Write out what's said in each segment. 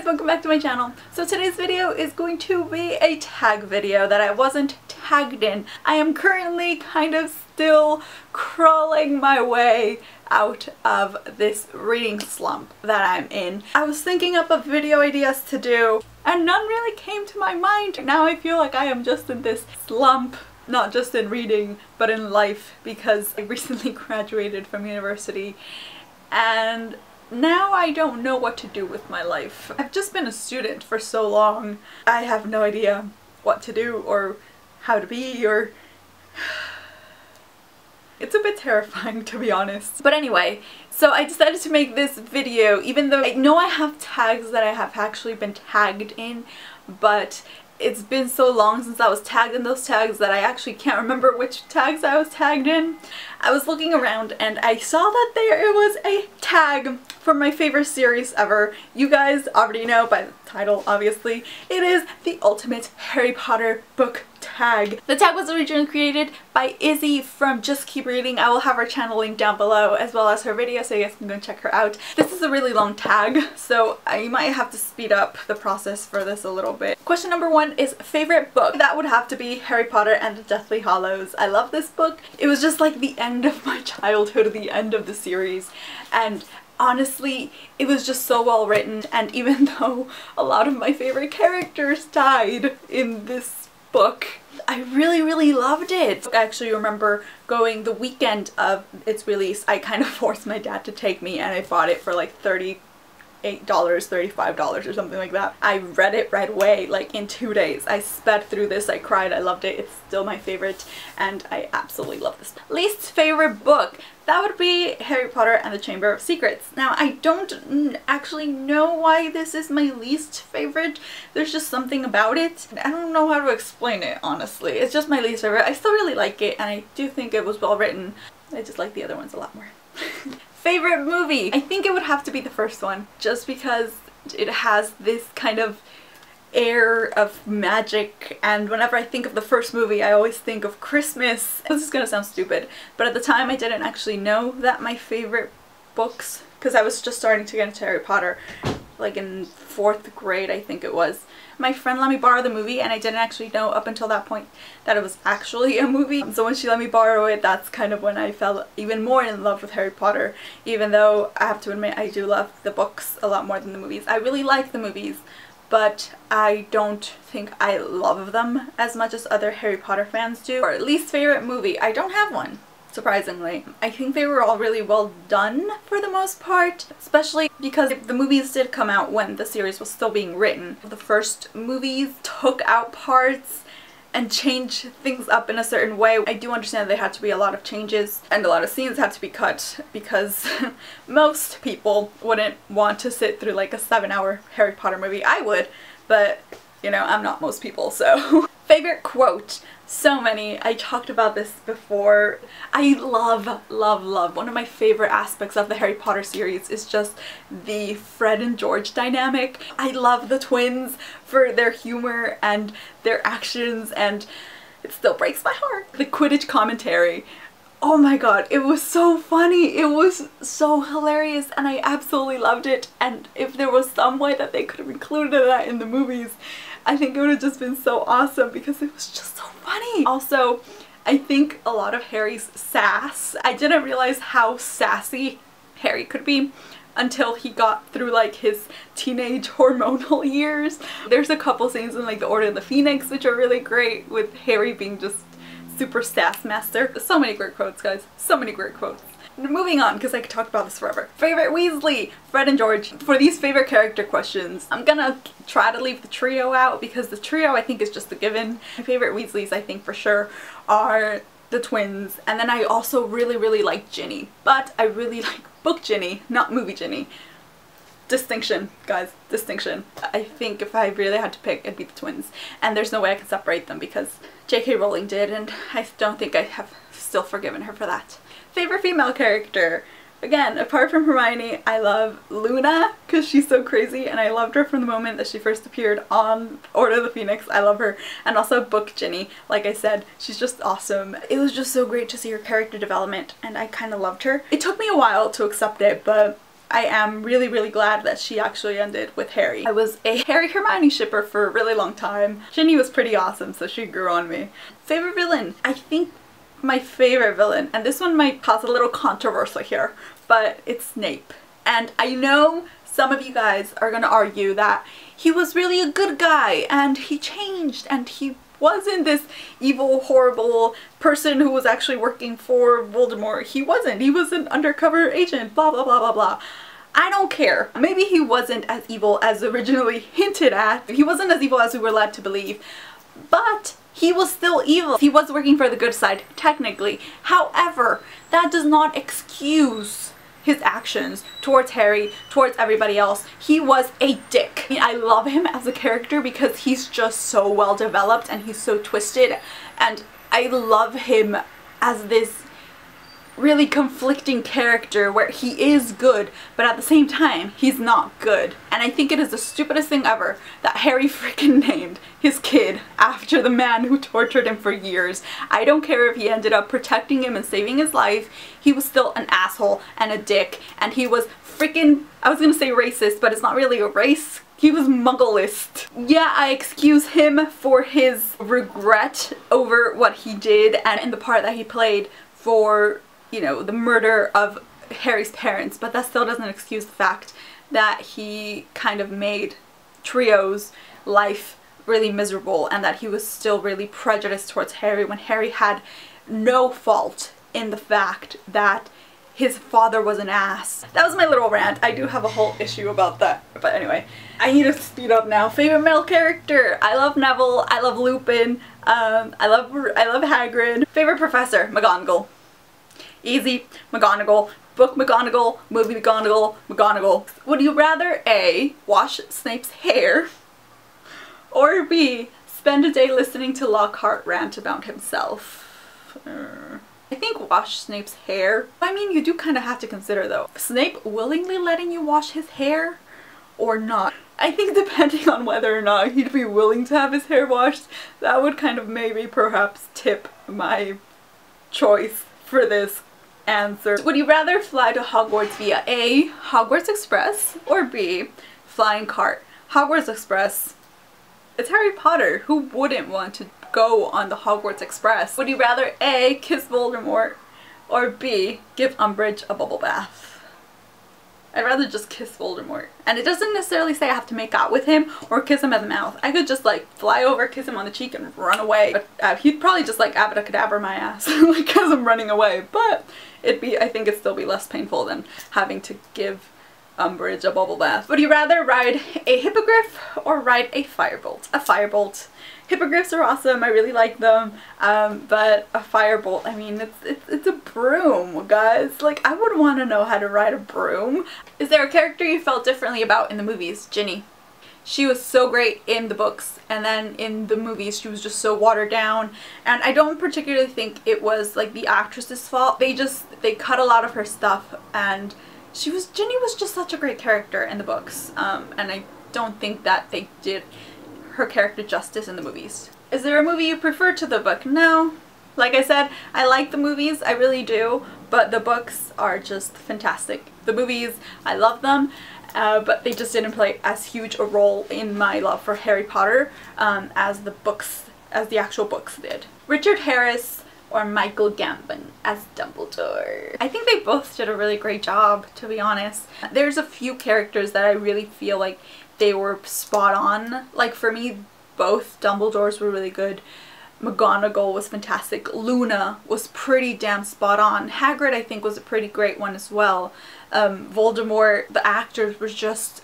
welcome back to my channel. So today's video is going to be a tag video that I wasn't tagged in. I am currently kind of still crawling my way out of this reading slump that I'm in. I was thinking up of video ideas to do and none really came to my mind. Now I feel like I am just in this slump, not just in reading but in life, because I recently graduated from university and now I don't know what to do with my life. I've just been a student for so long. I have no idea what to do or how to be, or it's a bit terrifying, to be honest. But anyway, so I decided to make this video even though I know I have tags that I have actually been tagged in, but it's been so long since I was tagged in those tags that I actually can't remember which tags I was tagged in. I was looking around and I saw that there was a tag for my favorite series ever. You guys already know by the title, obviously. It is the ultimate Harry Potter book tag. The tag was originally created by Izzy from Just Keep Reading. I will have her channel linked down below as well as her video, so you guys can go check her out. This is a really long tag, so I might have to speed up the process for this a little bit. Question number 1 is favorite book. That would have to be Harry Potter and the Deathly Hallows. I love this book. It was just like the end of my childhood, the end of the series, and honestly, it was just so well written, and even though a lot of my favorite characters died in this book, I really loved it. I actually remember going the weekend of its release. I kind of forced my dad to take me and I bought it for like $38, $35 or something like that. I read it right away, like in 2 days. I sped through this, I cried, I loved it. It's still my favorite and I absolutely love this. Least favorite book. That would be Harry Potter and the Chamber of Secrets. Now, I don't actually know why this is my least favorite. There's just something about it. I don't know how to explain it, honestly. It's just my least favorite. I still really like it and I do think it was well written. I just like the other ones a lot more. Favorite movie? I think it would have to be the first one, just because it has this kind of air of magic, and whenever I think of the first movie I always think of Christmas. This is gonna sound stupid, but at the time I didn't actually know that my favorite books, because I was just starting to get into Harry Potter like in 4th grade, I think it was. My friend let me borrow the movie and I didn't actually know up until that point that it was actually a movie. So when she let me borrow it, that's kind of when I fell even more in love with Harry Potter, even though I have to admit I do love the books a lot more than the movies. I really like the movies, but I don't think I love them as much as other Harry Potter fans do. Or least favorite movie, I don't have one. Surprisingly. I think they were all really well done for the most part, especially because the movies did come out when the series was still being written. The first movies took out parts and changed things up in a certain way. I do understand there had to be a lot of changes and a lot of scenes had to be cut because most people wouldn't want to sit through like a 7-hour Harry Potter movie. I would, but you know, I'm not most people, so. Favorite quote? So many. I talked about this before. I love one of my favorite aspects of the Harry Potter series is just the Fred and George dynamic. I love the twins for their humor and their actions, and it still breaks my heart. The Quidditch commentary. Oh my god, it was so funny. It was so hilarious and I absolutely loved it, and if there was some way that they could have included that in the movies, I think it would have just been so awesome because it was just so funny. Also, I think a lot of Harry's sass, I didn't realize how sassy Harry could be until he got through like his teenage hormonal years. There's a couple scenes in like the Order of the Phoenix which are really great, with Harry being just super sass master. So many great quotes, guys. So many great quotes. Moving on, because I could talk about this forever. Favorite Weasley? Fred and George. For these favorite character questions, I'm gonna try to leave the trio out because the trio I think is just a given. My favorite Weasleys I think for sure are the twins, and then I also really like Ginny, but I really like book Ginny, not movie Ginny. Distinction, guys, distinction. I think if I really had to pick, it'd be the twins, and there's no way I can separate them because J.K. Rowling did, and I don't think I have still forgiven her for that. Favorite female character? Again, apart from Hermione, I love Luna because she's so crazy, and I loved her from the moment that she first appeared on Order of the Phoenix. I love her. And also book Ginny. Like I said, she's just awesome. It was just so great to see her character development, and I kind of loved her. It took me a while to accept it, but I am really, really glad that she actually ended with Harry. I was a Harry Hermione shipper for a really long time. Ginny was pretty awesome, so she grew on me. Favorite villain? I think my favorite villain, and this one might cause a little controversy here, but it's Snape. And I know some of you guys are gonna argue that he was really a good guy and he changed and he wasn't this evil, horrible person who was actually working for Voldemort. He wasn't. He was an undercover agent, blah, blah, blah, blah, blah. I don't care. Maybe he wasn't as evil as originally hinted at. He wasn't as evil as we were led to believe, but he was still evil. He was working for the good side, technically. However, that does not excuse his actions towards Harry, towards everybody else. He was a dick. I mean, I love him as a character because he's just so well developed and he's so twisted, and I love him as this really conflicting character where he is good, but at the same time he's not good. And I think it is the stupidest thing ever that Harry freaking named his kid after the man who tortured him for years. I don't care if he ended up protecting him and saving his life, he was still an asshole and a dick, and he was freaking, I was gonna say racist, but it's not really a race. He was mugglist. Yeah, I excuse him for his regret over what he did and in the part that he played for, you know, the murder of Harry's parents, but that still doesn't excuse the fact that he kind of made Trio's life really miserable and that he was still really prejudiced towards Harry when Harry had no fault in the fact that his father was an ass. That was my little rant. I do have a whole issue about that, but anyway, I need to speed up now. Favorite male character? I love Neville. I love Lupin. I love Hagrid. Favorite professor? McGonagall. Easy. McGonagall. Book McGonagall. Movie McGonagall. McGonagall. Would you rather A. wash Snape's hair, or B. spend a day listening to Lockhart rant about himself? I think wash Snape's hair. I mean, you do kind of have to consider though. Snape willingly letting you wash his hair or not? I think depending on whether or not he'd be willing to have his hair washed, that would kind of maybe perhaps tip my choice for this answer. Would you rather fly to Hogwarts via A. Hogwarts Express or B. flying cart? Hogwarts Express. It's Harry Potter. Who wouldn't want to go on the Hogwarts Express? Would you rather A. kiss Voldemort or B. give Umbridge a bubble bath? I'd rather just kiss Voldemort. And it doesn't necessarily say I have to make out with him or kiss him at the mouth. I could just like fly over, kiss him on the cheek and run away. But he'd probably just like abracadabra my ass like as I'm running away. But I think it'd still be less painful than having to give Umbridge a bubble bath. Would you rather ride a hippogriff or ride a firebolt? A firebolt. Hippogriffs are awesome, I really like them, but a firebolt, I mean, it's a broom, guys. Like, I would want to know how to ride a broom. Is there a character you felt differently about in the movies? Ginny. She was so great in the books, and then in the movies she was just so watered down, and I don't particularly think it was like the actress's fault. They cut a lot of her stuff, and Ginny was just such a great character in the books, and I don't think that they did her character justice in the movies. Is there a movie you prefer to the book? No. Like I said, I like the movies, I really do, but the books are just fantastic. The movies, I love them, but they just didn't play as huge a role in my love for Harry Potter as the actual books did. Richard Harris or Michael Gambon as Dumbledore. I think they both did a really great job, to be honest. There's a few characters that I really feel like they were spot on. Like for me, both Dumbledores were really good. McGonagall was fantastic. Luna was pretty damn spot on. Hagrid I think was a pretty great one as well. Voldemort, the actors were just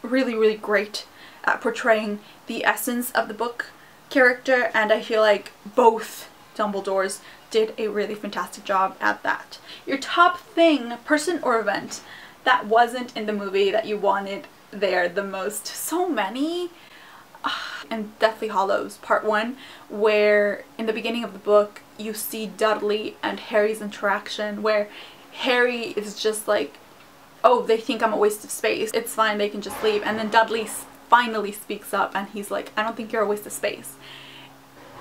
really, really great at portraying the essence of the book character, and I feel like both Dumbledores did a really fantastic job at that. Your top thing, person or event that wasn't in the movie that you wanted there the most? So many. And Deathly Hallows Part 1, where in the beginning of the book you see Dudley and Harry's interaction, where Harry is just like, oh, they think I'm a waste of space, it's fine, they can just leave, and then Dudley finally speaks up and he's like, I don't think you're a waste of space.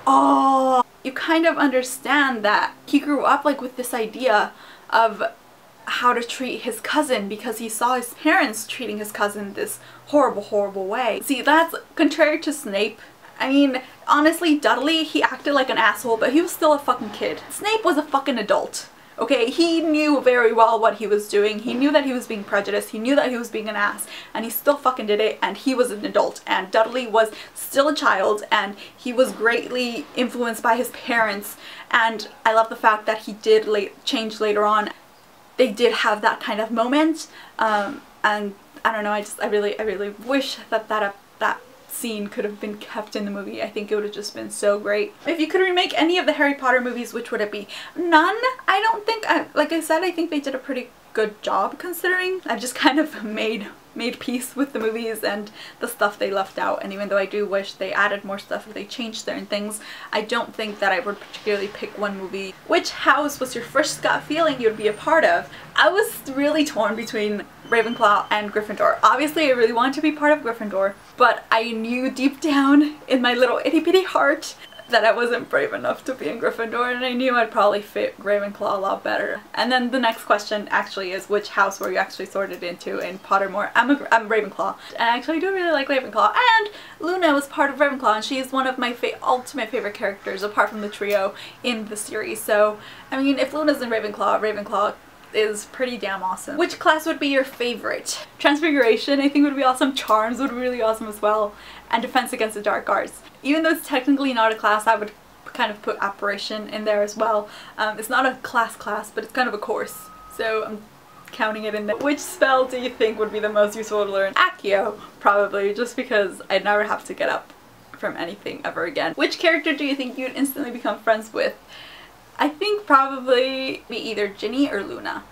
Oh, you kind of understand that he grew up like with this idea of how to treat his cousin because he saw his parents treating his cousin this horrible, horrible way. See, that's contrary to Snape. I mean, honestly, Dudley, he acted like an asshole, but he was still a fucking kid. Snape was a fucking adult. Okay, he knew very well what he was doing. He knew that he was being prejudiced. He knew that he was being an ass, and he still fucking did it, and he was an adult. And Dudley was still a child, and he was greatly influenced by his parents. And I love the fact that he did change later on. They did have that kind of moment, and I don't know. I really wish that that scene could have been kept in the movie. I think it would have just been so great. If you could remake any of the Harry Potter movies, which would it be? None. I don't think. Like I said, I think they did a pretty good job considering. I've just kind of made peace with the movies and the stuff they left out, and even though I do wish they added more stuff or they changed certain things, I don't think that I would particularly pick one movie. Which house was your first gut feeling you'd be a part of? I was really torn between Ravenclaw and Gryffindor. Obviously I really wanted to be part of Gryffindor, but I knew deep down in my little itty bitty heart that I wasn't brave enough to be in Gryffindor, and I knew I'd probably fit Ravenclaw a lot better. And then the next question actually is, which house were you actually sorted into in Pottermore? I'm Ravenclaw, and I actually do really like Ravenclaw, and Luna was part of Ravenclaw, and she's one of my ultimate favorite characters apart from the trio in the series. So I mean, if Luna's in Ravenclaw, Ravenclaw is pretty damn awesome. Which class would be your favorite? Transfiguration I think would be awesome. Charms would be really awesome as well. And Defense Against the Dark Arts. Even though it's technically not a class, I would kind of put Apparition in there as well. It's not a class, but it's kind of a course. So I'm counting it in there. Which spell do you think would be the most useful to learn? Accio, probably, just because I'd never have to get up from anything ever again. Which character do you think you'd instantly become friends with? I think probably be either Ginny or Luna.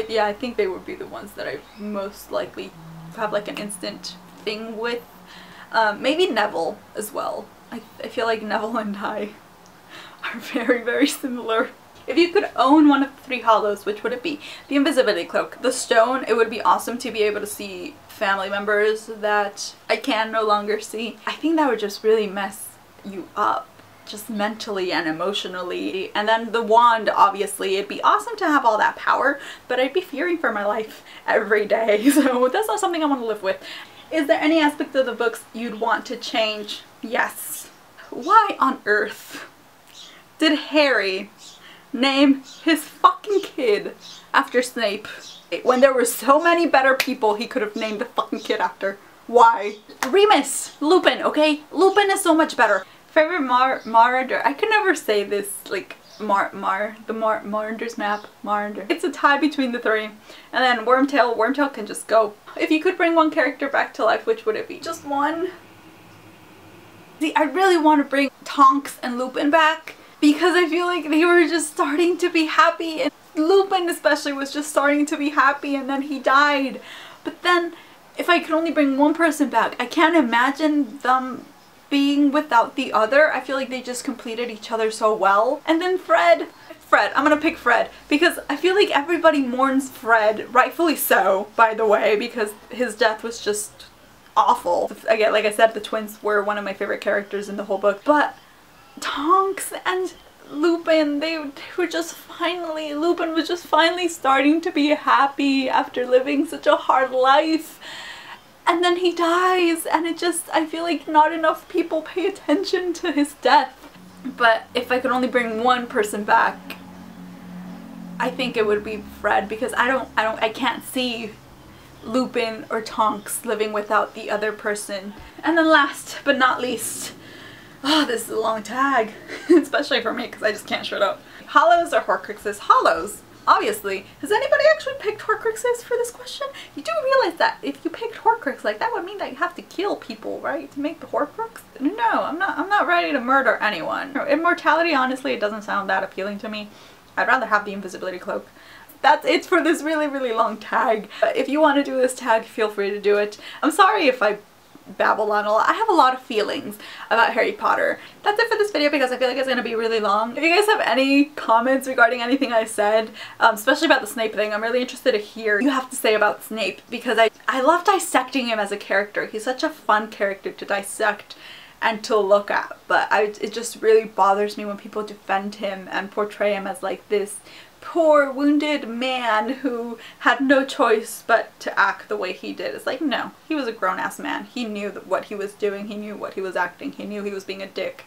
Yeah, I think they would be the ones that I most likely have like an instant thing with. Maybe Neville as well. I feel like Neville and I are very, very similar. If you could own one of the 3 hollows, which would it be? The invisibility cloak. The stone, it would be awesome to be able to see family members that I can no longer see. I think that would just really mess you up, just mentally and emotionally. And then the wand, obviously, it'd be awesome to have all that power, but I'd be fearing for my life every day, so that's not something I want to live with. Is there any aspect of the books you'd want to change? Yes. Why on earth did Harry name his fucking kid after Snape when there were so many better people he could have named the fucking kid after? Why? Remus! Lupin, okay? Lupin is so much better. Favorite Marauder. I could never say this, like, Marauders map. Marauder. It's a tie between the 3. And then Wormtail. Wormtail can just go. If you could bring one character back to life, which would it be? Just one? See, I really want to bring Tonks and Lupin back because I feel like they were just starting to be happy, and Lupin especially was just starting to be happy, and then he died. But then, if I could only bring one person back, I can't imagine them being without the other. I feel like they just completed each other so well. And then Fred. I'm gonna pick Fred because I feel like everybody mourns Fred, rightfully so, by the way, because his death was just awful. Again, like I said, the twins were one of my favorite characters in the whole book, but Tonks and Lupin, they were just finally, Lupin was just finally starting to be happy after living such a hard life. And then he dies, and it just, I feel like not enough people pay attention to his death. But if I could only bring one person back, I think it would be Fred, because I can't see Lupin or Tonks living without the other person. And then last but not least, oh, this is a long tag, especially for me because I just can't shut up. Hollows or Horcruxes? Hollows. Obviously. Has anybody actually picked Horcruxes for this question? You do realize that if you picked Horcrux, like, that would mean that you have to kill people, right? To make the Horcrux? No, I'm not ready to murder anyone. Immortality, honestly, it doesn't sound that appealing to me. I'd rather have the invisibility cloak. That's it for this really, really long tag. If you want to do this tag, feel free to do it. I'm sorry if I babble on a lot. I have a lot of feelings about Harry Potter. That's it for this video because I feel like it's going to be really long. If you guys have any comments regarding anything I said, especially about the Snape thing, I'm really interested to hear what you have to say about Snape, because I love dissecting him as a character. He's such a fun character to dissect and to look at, but it just really bothers me when people defend him and portray him as like this poor wounded man who had no choice but to act the way he did. It's like, no, he was a grown-ass man. He knew what he was doing, he knew what he was acting, he knew he was being a dick,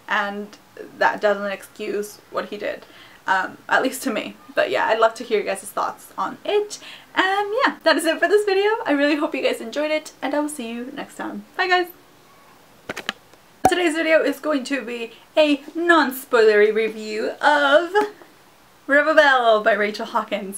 and that doesn't excuse what he did. At least to me. But yeah, I'd love to hear your guys' thoughts on it. And yeah, that is it for this video. I really hope you guys enjoyed it, and I will see you next time. Bye guys! Today's video is going to be a non-spoilery review of Rivabelle by Rachel Hawkins.